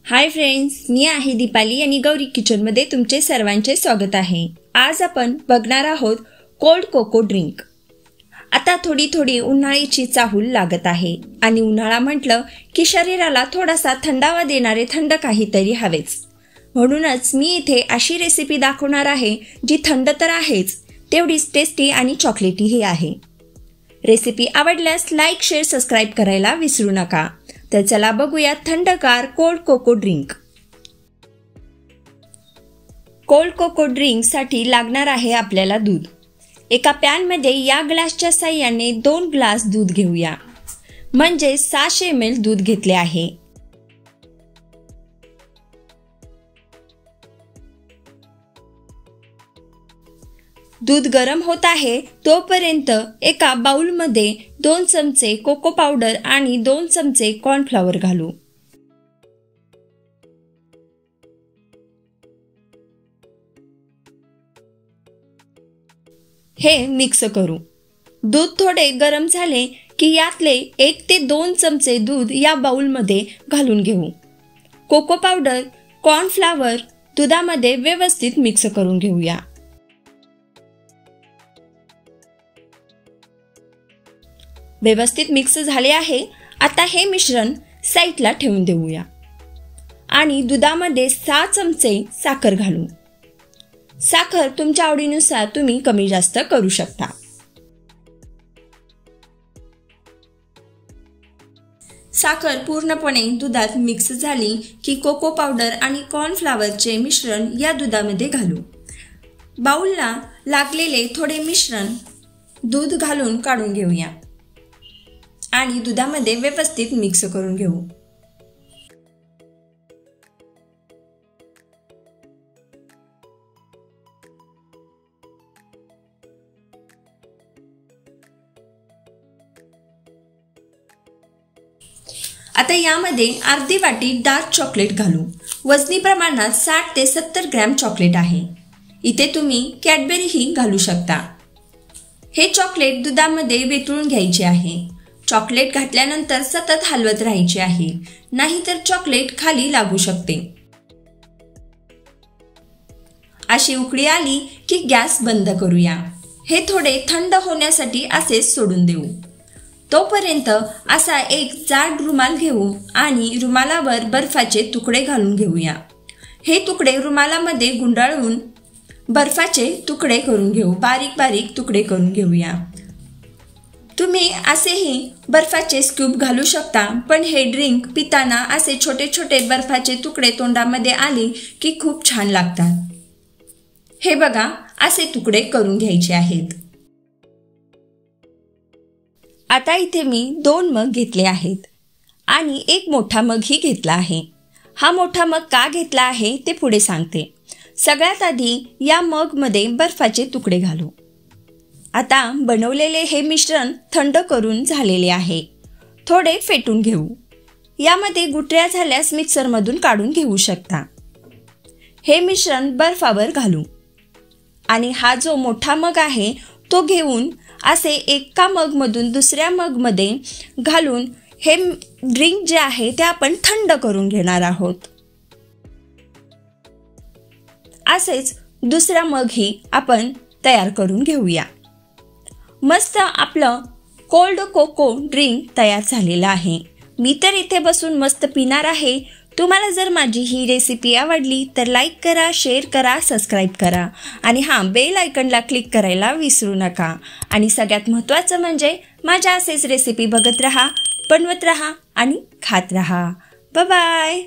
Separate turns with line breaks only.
Hi friends, मी आहे दीपाली आणि गौरी किचनमध्ये तुमचे सर्वांचे स्वागत आहे। आज आपण बघणार आहोत कोल्ड कोको ड्रिंक। आता थोडी उन्हाळ्याची चाहूल लागत आहे आणि उन्हाळा म्हटलं की शरीराला थोडासा थंडावा देणारे थंड काहीतरी हवेच। म्हणूनच मी इथे अशी रेसिपी दाखवणार आहे जी थंड तर आहेच, तेवढीच टेस्टी आणि चॉकलेटीही आहे। रेसिपी आवडल्यास लाईक, शेअर, सबस्क्राइब करायला विसरू नका। तर चला बघूया थंडगार cold cocoa drink. Cold cocoa drink साठी लागणार आहे आपल्याला दूध। एका पॅन मध्ये या ग्लासच्या साहाय्याने 2 ग्लास दूध घेऊया, म्हणजे 600 ml दूध घेतले आहे। दूध गरम होत आहे तोपर्यंत एका बाउल मध्ये 2 चमचे कोको पावडर आणि 2 चमचे कॉर्नफ्लॉवर घालू। हे मिक्स करू। दूध थोडे गरम झाले की यातले 1 ते 2 चमचे दूध या बाउल मध्ये घालून घेऊ। कोको पावडर, कॉर्नफ्लॉवर दुधामध्ये व्यवस्थित मिक्स करून घेऊया। व्यवस्थित मिक्स झाले आहे। आता हे मिश्रण साईडला ठेवून देऊया आणि दुधामध्ये 6 चमचे साखर घालू। साखर तुमच्या आवडीनुसार तुम्ही कमी जास्त करू शकता। साखर पूर्णपणे दुधात मिक्स झाली की कोको पावडर आणि कॉर्नफ्लॉवरचे मिश्रण या दुधामध्ये घालू। बाउलला लागलेले थोडे मिश्रण दूध घालून काढून घेऊया आणि दुधामध्ये व्यवस्थित मिक्स करून घेऊ। आता यामध्ये अर्धी वाटी डार्क चॉकलेट घालू। वजनी प्रमाणात 60 ते 70 ग्रॅम चॉकलेट आहे। इथे तुम्ही कॅडबरी ही घालू शकता। हे चॉकलेट दुधामध्ये वितळून घ्यायचे आहे। चॉकलेट घातल्यानंतर सतत हलवत राहायचे आहे, नाहीतर चॉकलेट खाली लागू शकते। अशी उकळी आली की गॅस बंद करूया। हे थोडे थंड होण्यासाठी असेच सोडून देऊ। तोपर्यंत असा एक जाड रुमाल घेऊ आणि रुमालावर बर्फाचे तुकडे घालून घेऊया। हे तुकडे रुमालामध्ये गुंडाळून बर्फाचे तुकडे करून घेऊ। बारीक बारीक तुकडे करून घेऊया। तुम्ही असेही बर्फाचे स्कूप घालू शकता, पण हे ड्रिंक पिताना असे छोटे छोटे बर्फाचे तुकडे तोंडामध्ये आले की खूप छान लागतात। हे बघा, असे तुकडे करून घ्यायचे आहेत। आता इथे मी 2 मग घेतले आहेत आणि एक मोठा मग ही घेतला आहे। हा मोठा मग का घेतला आहे ते पुढे सांगते। सगळ्यात आधी या मग मध्ये बर्फाचे तुकडे घालू। आता बनवलेले हे मिश्रण थंड करून झालेले आहे। थोडे फेटून घेऊ। यामध्ये गुठळ्या झाल्यास मिक्सर मधून काढून घेऊ शकता। हे मिश्रण बर्फावर घालू आणि हा जो मोठा मग आहे तो घेऊन असे एका मग मधून दुसऱ्या मग मध्ये घालून हे ड्रिंक जे आहे ते आपण थंड करून घेणार आहोत। असेच दुसरा मग ही आपण तयार करून घेऊया। मस्त आपलं कोल्ड कोको ड्रिंक तयार झालेलं आहे। मी तर इथे बसून मस्त पिणार आहे। तुम्हाला जर माझी ही रेसिपी आवडली तर लाईक करा, शेअर करा, सबस्क्राइब करा आणि बेल आयकॉनला क्लिक करायला विसरू नका। आणि सगळ्यात महत्त्वाचं म्हणजे माझ्या असेच रेसिपी बघत रहा, बनवत रहा आणि खात रहा। Bye bye.